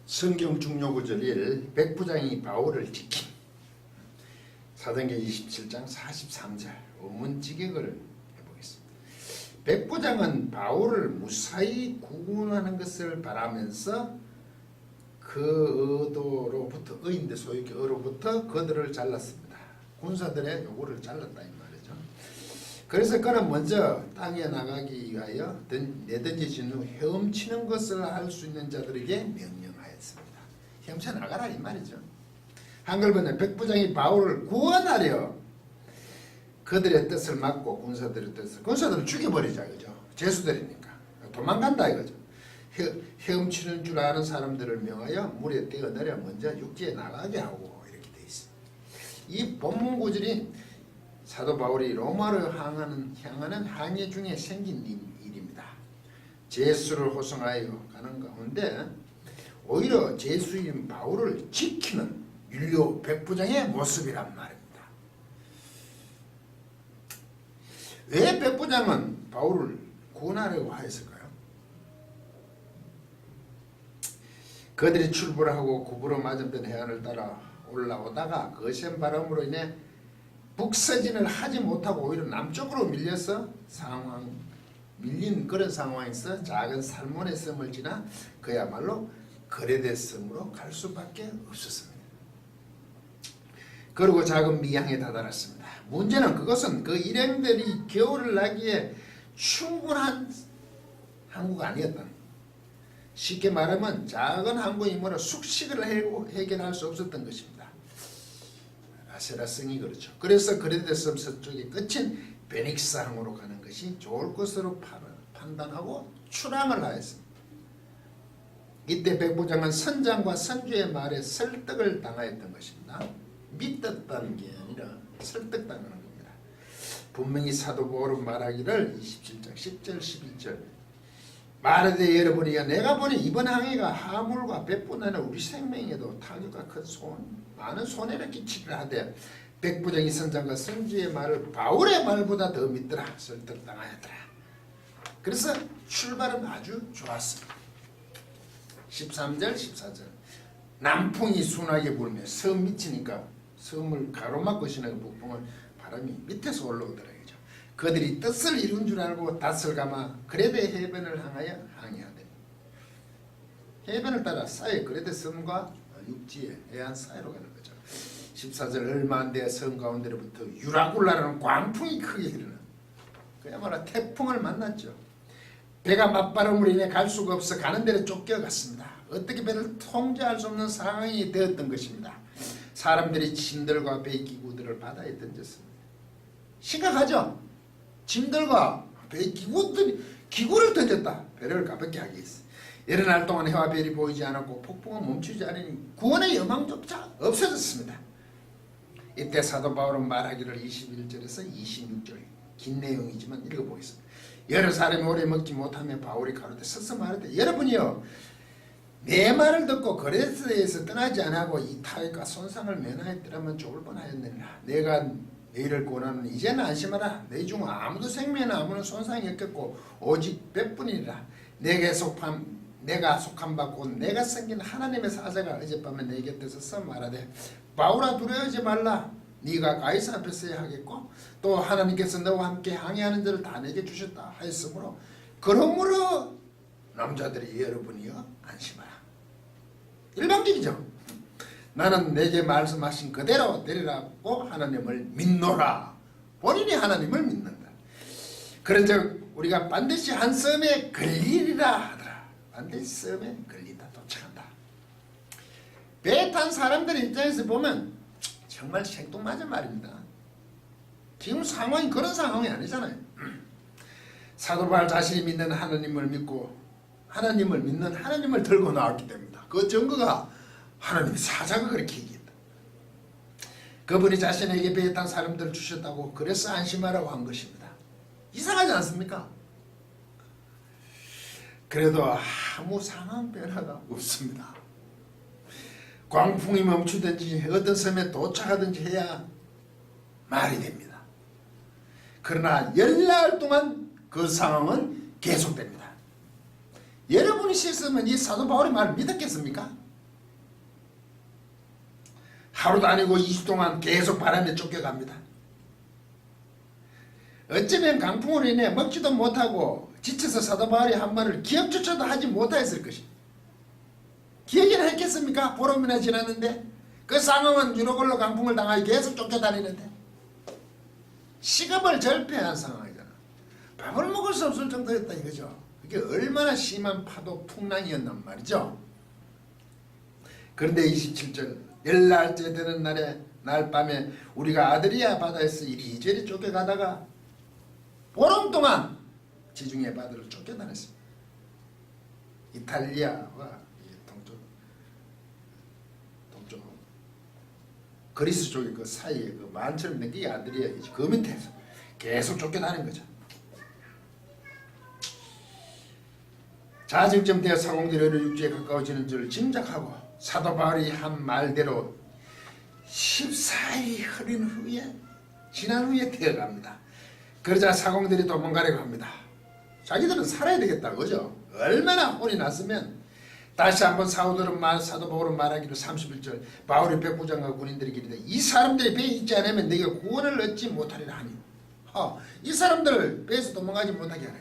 성경 중요구절 1 백부장이 바울을 지킴. 사도행전 27장 43절 의문직역을 해보겠습니다. 백부장은 바울을 무사히 구원하는 것을 바라면서 그 의도로부터 의인대 소유로부터 그들을 잘랐습니다. 군사들의 요구를 잘랐다 이 말이죠. 그래서 그는 먼저 땅에 나가기 위하여 내던져진 후 헤엄치는 것을 할 수 있는 자들에게 명령하였습니다. 헤엄쳐 나가라 이 말이죠. 한글 번역 백부장이 바울을 구원하려 그들의 뜻을 막고 군사들을 죽여버리자 이거죠. 죄수들이니까 도망간다 이거죠. 헤엄치는 줄 아는 사람들을 명하여 물에 뛰어내려 먼저 육지에 나가게 하고 이렇게 돼 있습니다. 이 본문 구절이 사도 바울이 로마로 향하는 항해 중에 생긴 일입니다. 제수를 호송하여 가는 가운데 오히려 제수인 바울을 지키는 율료 백부장의 모습이란 말입니다. 왜 백부장은 바울을 구원하려고 하였을까요? 그들이 출발하고 구부러 맞은편 해안을 따라 올라오다가 거센 바람으로 인해 북서진을 하지 못하고 오히려 남쪽으로 밀린 그런 상황에서 작은 살몬의 섬을 지나 그야말로 그레데 섬으로 갈 수밖에 없었습니다. 그리고 작은 미항에 다다랐습니다. 문제는 그것은 그 일행들이 겨울을 나기에 충분한 항구가 아니었다. 쉽게 말하면 작은 항구이므로 숙식을 해결할 수 없었던 것입니다. 아세라성이 그렇죠. 그래서 그레데 섬 서쪽의 끝인 베닉스 항으로 가는 것이 좋을 것으로 판단하고 출항을 하였습니다. 이때 백부장은 선장과 선주의 말에 설득을 당하였던 것입니다. 믿었다는 게 아니라 설득당하는 겁니다. 분명히 사도 바울은 말하기를 27장 10절 11절 말하되 여러분이여 내가 보니 이번 항해가 화물과 배뿐 아니라 우리 생명에도 타격과 많은 손해를 끼치려 하되 백부장이 선장과 선주의 말을 바울의 말보다 더 믿더라. 설득당하였더라. 그래서 출발은 아주 좋았습니다. 13절 14절 남풍이 순하게 불며 섬 밑이니까 섬을 가로막고 지나는 북풍을 바람이 밑에서 올라오더라. 그들이 뜻을 이룬 줄 알고 닷을 감아 그레데 해변을 향하여 항해하되 해변을 따라 사이 그레데 섬과 육지에 해안 사이로 가는 거죠. 14절 얼마 안 돼 섬 가운데로부터 유라굴라라는 광풍이 크게 흐르는 그야말로 태풍을 만났죠. 배가 맞바람으로 인해 갈 수가 없어 가는 데로 쫓겨갔습니다. 어떻게 배를 통제할 수 없는 상황이 되었던 것입니다. 사람들이 짐들과 배 기구들을 바다에 던졌습니다. 심각하죠? 짐들과 배 기구를 던졌다. 배를 가볍게 하기 위해서. 여러 날 동안 해와 별이 보이지 않았고 폭풍은 멈추지 않으니 구원의 여망조차 없어졌습니다. 이때 사도 바울은 말하기를 21절에서 26절 긴 내용이지만 읽어보겠습니다. 여러 사람이 오래 먹지 못하며 바울이 가로되 서서 말하되 여러분이여 내 말을 듣고 그레스에서 떠나지 않고 이 타격과 손상을 면하였더라면 좋을 뻔하였느니라. 내가 너희를 구원하는 이제는 안심하라. 너희 중 아무도 생명에는 아무런 손상이 없겠고 오직 백뿐이라. 내가 속한 바 곧 내가 섬긴 하나님의 사자가 어젯밤에 내 곁에서 서 말하되 바울아 두려워하지 말라. 네가 가이사 앞에 서야 하겠고 또 하나님께서 너와 함께 항해하는 자를 다 내게 주셨다 하였으므로 그러므로 남자들이 여러분이여 안심하라. 일방적이죠. 나는 내게 말씀하신 그대로 되리라고 하나님을 믿노라. 본인이 하나님을 믿는다. 그런즉 우리가 반드시 한 섬에 걸리리라 하더라. 반드시 섬에 걸리다 도착한다. 배에 탄 사람들 입장에서 보면 정말 생뚱맞은 말입니다. 지금 상황이 그런 상황이 아니잖아요. 사도 바울 자신이 믿는 하나님을 믿고 하나님을 들고 나왔기 때문이다. 그 증거가 하나님의 사자가 그렇게 얘기했다. 그분이 자신에게 배에 탄 사람들을 주셨다고 그래서 안심하라고 한 것입니다. 이상하지 않습니까? 그래도 아무 상황 변화가 없습니다. 광풍이 멈추든지 어떤 섬에 도착하든지 해야 말이 됩니다. 그러나 열날 동안 그 상황은 계속됩니다. 여러분이 실수하면 이 사도 바울의 말을 믿었겠습니까? 하루도 아니고 2주 동안 계속 바람에 쫓겨갑니다. 어쩌면 강풍으로 인해 먹지도 못하고 지쳐서 사도 바울이 한 말을 기억조차도 하지 못했을 것입니다. 기억이나 했겠습니까? 보름이나 지났는데 그 상황은 유로걸로 강풍을 당하여 계속 쫓겨다니는데 식업을 절폐한 상황이잖아. 밥을 먹을 수 없을 정도였다 이거죠. 그게 얼마나 심한 파도 풍랑이었단 말이죠. 그런데 27절 열날째 되는 날 밤에 우리가 아드리아 바다에서 이리저리 쫓겨가다가 보름 동안 지중해 바다를 쫓겨다녔습니다. 이탈리아와 동쪽 그리스 쪽의 그 사이에 그 만처럼 된 게 아드리아이지. 그 밑에서 계속 쫓겨다닌 거죠. 자증점 되어 사공들이 어느 육지에 가까워지는 줄을 짐작하고 사도 바울이 한 말대로 14일이 흐린 후에 지난 후에 되어갑니다. 그러자 사공들이 도망가려고 합니다. 자기들은 살아야 되겠다 그죠? 얼마나 혼이 났으면 다시 한번 사도 바울은 말하기로 31절 바울의 백부장과 군인들에게 이르되 이 사람들이 배에 있지 않으면 내게 구원을 얻지 못하리라 하니 이 사람들을 배에서 도망가지 못하게 하라.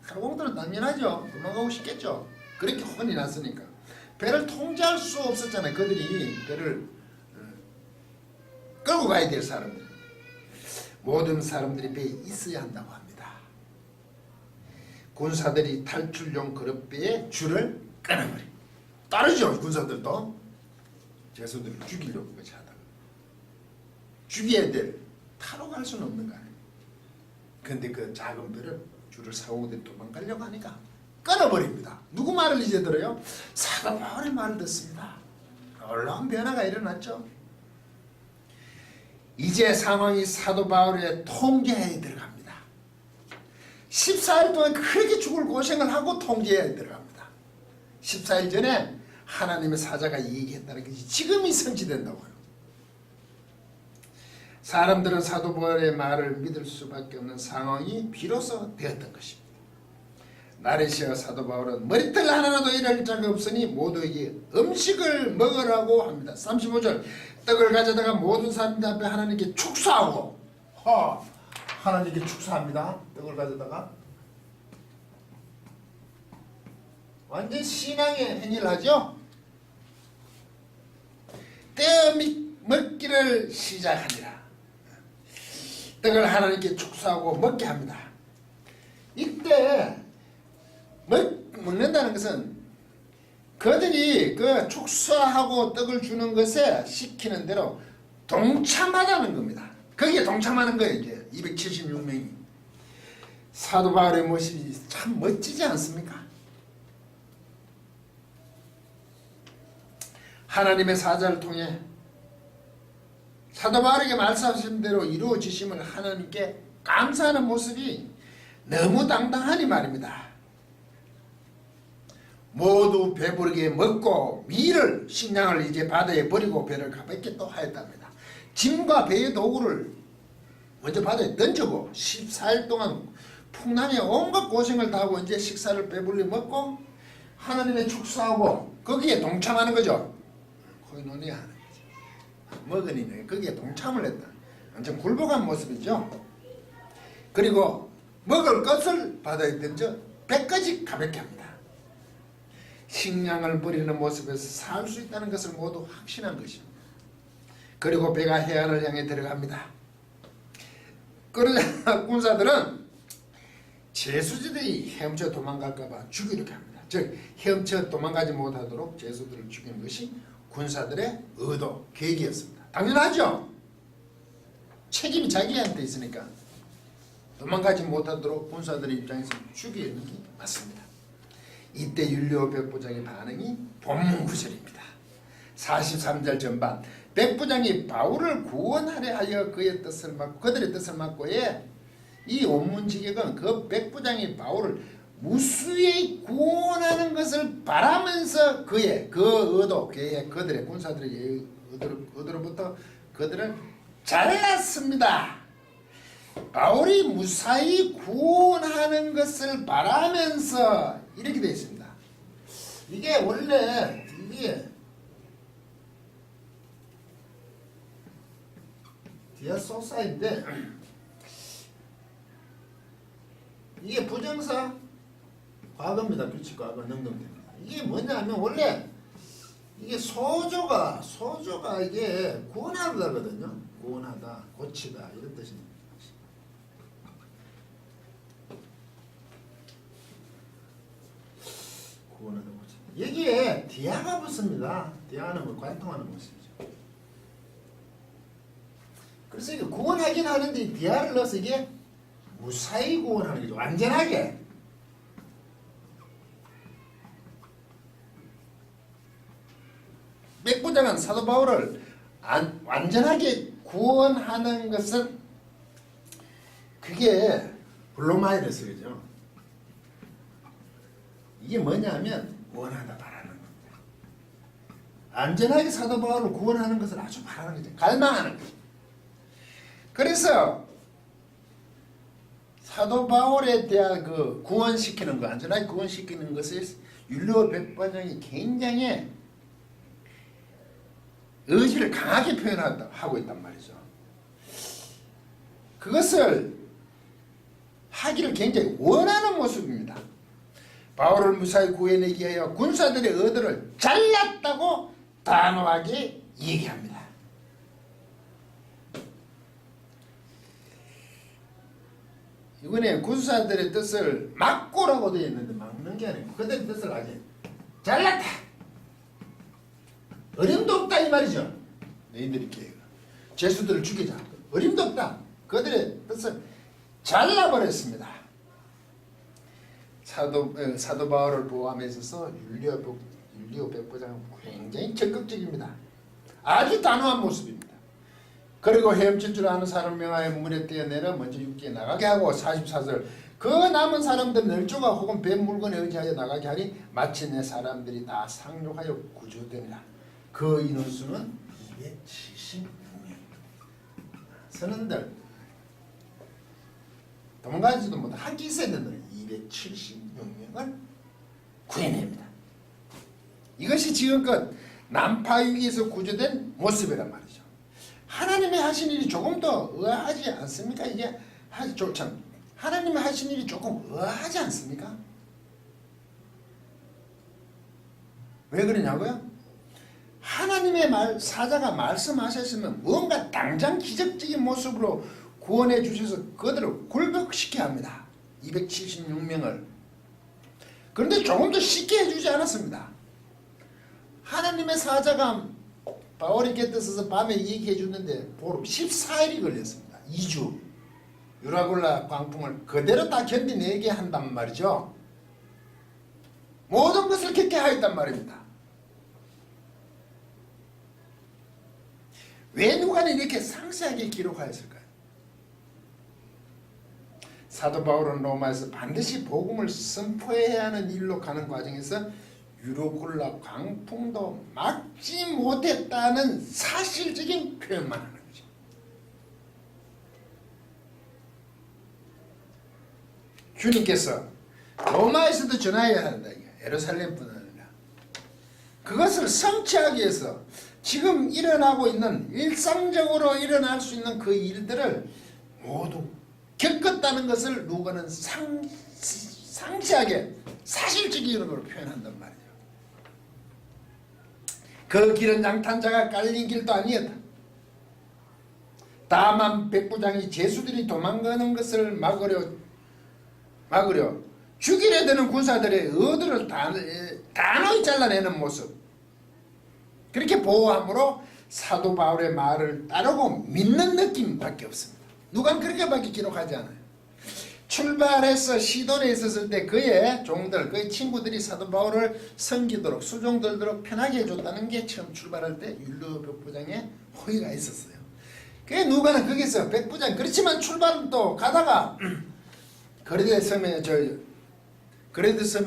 사공들은 당연하죠. 도망가고 싶겠죠. 그렇게 혼이 났으니까. 배를 통제할 수 없었잖아요. 그들이 배를 끌고 가야 될 사람들. 모든 사람들이 배에 있어야 한다고 합니다. 군사들이 탈출용 그릇배에 줄을 끊어버립니다. 따르죠. 군사들도 제수들을 죽이려고 그렇게 하다가 죽여야 될 타러 갈 수는 없는 거 아니에요. 근데 그 작은 배를 줄을 사공들이 도망가려고 하니까 끊어버립니다. 누구 말을 이제 들어요? 사도 바울의 말을 듣습니다. 놀라운 변화가 일어났죠. 이제 상황이 사도 바울의 통제에 들어갑니다. 14일 동안 그렇게 죽을 고생을 하고 통제에 들어갑니다. 14일 전에 하나님의 사자가 얘기했다는 것이 지금이 성취된다고요. 사람들은 사도 바울의 말을 믿을 수밖에 없는 상황이 비로소 되었던 것입니다. 날이 새어 사도 바울은 머리털 하나라도 잃을 자가 없으니 모두에게 음식을 먹으라고 합니다. 35절 떡을 가져다가 모든 사람들 앞에 하나님께 축사하고 하나님께 축사합니다. 떡을 가져다가 완전 신앙의 행위를 하죠. 떼어 먹기를 시작하니라. 떡을 하나님께 축사하고 먹게 합니다. 이때 먹는다는 것은 그들이 그 축사하고 떡을 주는 것에 시키는 대로 동참하다는 겁니다. 거기에 동참하는 거예요. 이제 276명이. 사도 바울의 모습이 참 멋지지 않습니까? 하나님의 사자를 통해 사도 바울에게 말씀하신 대로 이루어지심을 하나님께 감사하는 모습이 너무 당당하니 말입니다. 모두 배부르게 먹고 밀을 식량을 이제 바다에 버리고 배를 가볍게 또 하였답니다. 짐과 배의 도구를 먼저 바다에 던지고 14일 동안 풍랑에 온갖 고생을 다하고 이제 식사를 배불리 먹고 하나님의 축사하고 거기에 동참하는 거죠. 코이노니아 하는 거죠. 먹으니 거기에 동참을 했다. 완전 굴복한 모습이죠. 그리고 먹을 것을 바다에 던져 배까지 가볍게 합니다. 식량을 버리는 모습에서 살 수 있다는 것을 모두 확신한 것입니다. 그리고 배가 해안을 향해 들어갑니다. 그러자 군사들은 제수들이 헤엄쳐 도망갈까 봐 죽이려고 합니다. 즉 헤엄쳐 도망가지 못하도록 제수들을 죽이는 것이 군사들의 의도, 계획이었습니다. 당연하죠. 책임이 자기한테 있으니까 도망가지 못하도록 군사들의 입장에서 죽이는 게 맞습니다. 이때 율리오 백부장의 반응이 본문 9절입니다. 43절 전반 백부장이 바울을 구원하려 하여 그의 뜻을 막고 그들의 뜻을 막고 이 원문지격은 그 백부장이 바울을 무수히 구원하는 것을 바라면서 그의 그 의도, 그들의 군사들의 의도로부터 그들을 잘랐습니다. 바울이 무사히 구원하는 것을 바라면서 이렇게 되어 있습니다. 이게 원래 이게 소사인데 이게 부정사 과거입니다. 규칙 과거 능동됩니다. 이게 뭐냐면 원래 이게 소조가 이게 구원하다거든요. 구원하다, 고치다 이런 뜻입니다. 구원하다, 고치다. 여기에 디아가 붙습니다. 디아는 뭐 관통하는 모습이죠. 그래서 이게 구원하긴 하는데 디아를 넣어서 이게 무사히 구원하는 거죠. 완전하게. 백부장은 사도 바울을 완전하게 구원하는 것은 그게 블로마이드스 그죠. 이게 뭐냐면 원하다 바라는 겁니다. 안전하게 사도 바울을 구원하는 것을 아주 바라는 거죠. 갈망하는 거죠. 그래서 사도 바울에 대한 그 구원시키는 거, 안전하게 구원시키는 것을 율리오 백부장이 굉장히 의지를 강하게 표현하고 있단 말이죠. 그것을 하기를 굉장히 원하는 모습입니다. 바울을 무사히 구해내기 위하여 군사들의 의도를 잘랐다고 단호하게 얘기합니다. 이번에 군사들의 뜻을 막고라고 되어 있는데 막는 게 아니고 그들의 뜻을 아주 잘랐다. 어림도 없다 이 말이죠. 너희들이 죄수들을 죽이자. 어림도 없다. 그들의 뜻을 잘라버렸습니다. 사도 바울을 보호함에 있어서 율리오 백부장은 굉장히 적극적입니다. 아주 단호한 모습입니다. 그리고 헤엄칠 줄 아는 사람 명하여 문에 떼어내려 먼저 육지에 나가게 하고 44절 그 남은 사람들 널조가 혹은 뱀 물건에 의지하여 나가게 하니 마침내 사람들이 다 상륙하여 구조되니라. 그 인원수는 276명. 선원들 도망가지도 못한 한 기세대들은 276명을 구해냅니다. 이것이 지금껏 난파위기에서 구조된 모습이란 말이죠. 하나님의 하신 일이 조금 더 의아하지 않습니까? 이게 참 하나님의 하신 일이 조금 의아하지 않습니까? 왜 그러냐고요? 하나님의 사자가 말씀하셨으면 뭔가 당장 기적적인 모습으로 구원해 주셔서 그들을 굴복시켜야 합니다. 276명을. 그런데 조금 더 쉽게 해주지 않았습니다. 하나님의 사자가 바울이 곁에 서서 밤에 얘기해 주는데 보름 14일이 걸렸습니다. 2주. 유라굴라 광풍을 그대로 다 견디내게 한단 말이죠. 모든 것을 겪게 하였단 말입니다. 왜 누가는 이렇게 상세하게 기록하였을까요? 사도 바울은 로마에서 반드시 복음을 선포해야 하는 일로 가는 과정에서 유로굴라 광풍도 막지 못했다는 사실적인 표현만 하는 거죠. 주님께서 로마에서도 전하여야 한다. 예루살렘뿐 아니라 그것을 성취하기 위해서 지금 일어나고 있는 일상적으로 일어날 수 있는 그 일들을 모두 겪었다는 것을 누가는 상세하게 사실적인 것으로 표현한단 말이에요. 그 길은 양탄자가 깔린 길도 아니었다. 다만 백부장이 죄수들이 도망가는 것을 막으려 죽이려 드는 군사들의 의도를 단호히 잘라내는 모습. 그렇게 보호함으로 사도 바울의 말을 따르고 믿는 느낌밖에 없습니다. 누가 그렇게밖에 기록하지 않아요. 출발해서 시돈에 있었을 때 그의 종들, 그의 친구들이 사도 바울을 섬기도록 수종들도록 편하게 해줬다는 게 처음 출발할 때 율리오 백부장의 호의가 있었어요. 그게 누가는 거기서 백부장 그렇지만 출발도 가다가 그레드 섬에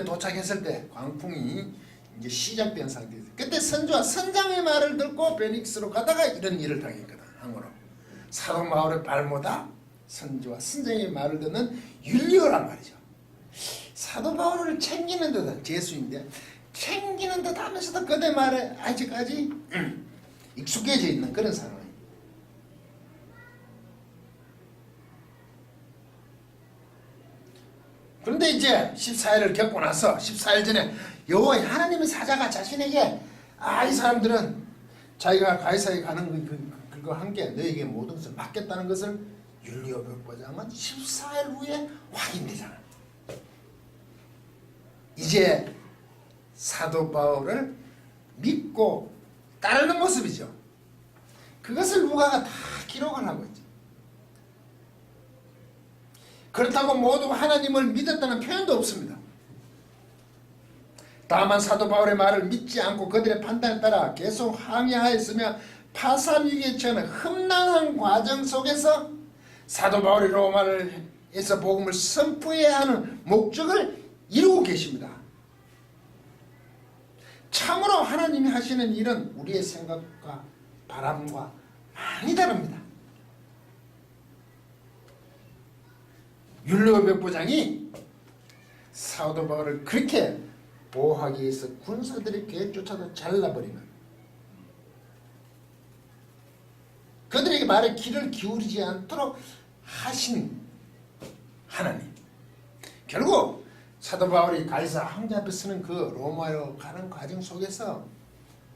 도착했을 때 광풍이 이제 시작된 상태에서 그때 선조와 선장의 말을 듣고 베닉스로 가다가 이런 일을 당했거든. 항으로 사도 바울의 발모다 선조와 선장의 말을 듣는 율리오란 말이죠. 사도 바울을 챙기는 듯한 죄수인데 챙기는 듯 하면서도 그대 말에 아직까지 익숙해져 있는 그런 상황입니다. 그런데 이제 14일을 겪고 나서 14일 전에 여호와의 하나님의 사자가 자신에게 이 사람들은 자기가 가이사에 가는 그거 한 게 너에게 모든 것을 맡겼다는 것을 율리오 백부장은 14일 후에 확인되잖아. 이제 사도 바울을 믿고 따르는 모습이죠. 그것을 누가가 다 기록을 하고 있죠. 그렇다고 모두 하나님을 믿었다는 표현도 없습니다. 다만 사도 바울의 말을 믿지 않고 그들의 판단에 따라 계속 항의하였으며 파산위기에 처하는 험난한 과정 속에서 사도 바울이 로마에서 복음을 선포해야 하는 목적을 이루고 계십니다. 참으로 하나님이 하시는 일은 우리의 생각과 바람과 많이 다릅니다. 율리오 백부장이 사도 바울을 그렇게 보호하기 위해서 군사들의 계획조차도 잘라버리는, 그들에게 말에 귀를 기울이지 않도록 하신 하나님. 결국 사도 바울이 가이사 황제 앞에 서는 그 로마로 가는 과정 속에서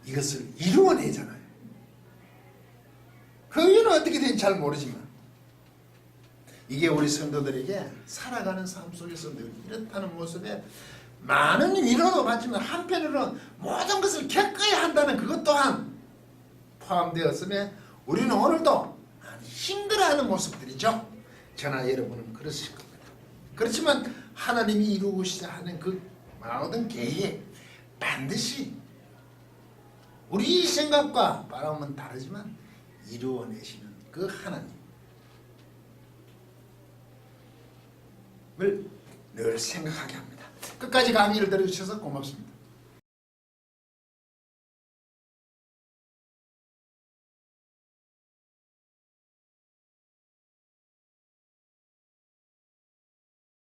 이것을 이루어내잖아요. 그 이유는 어떻게 된지 잘 모르지만 이게 우리 성도들에게 살아가는 삶 속에서 늘 이렇다는 모습에 많은 위로도 받지만 한편으로는 모든 것을 겪어야 한다는 그것 또한 포함되었으며 우리는 오늘도 힘들어하는 모습들이죠. 저나 여러분은 그러실 겁니다. 그렇지만 하나님이 이루고자 하는 그 모든 계획 반드시 우리 생각과 바람은 다르지만 이루어내시는 그 하나님을 늘 생각하게 합니다. 끝까지 강의를 들어주셔서 고맙습니다.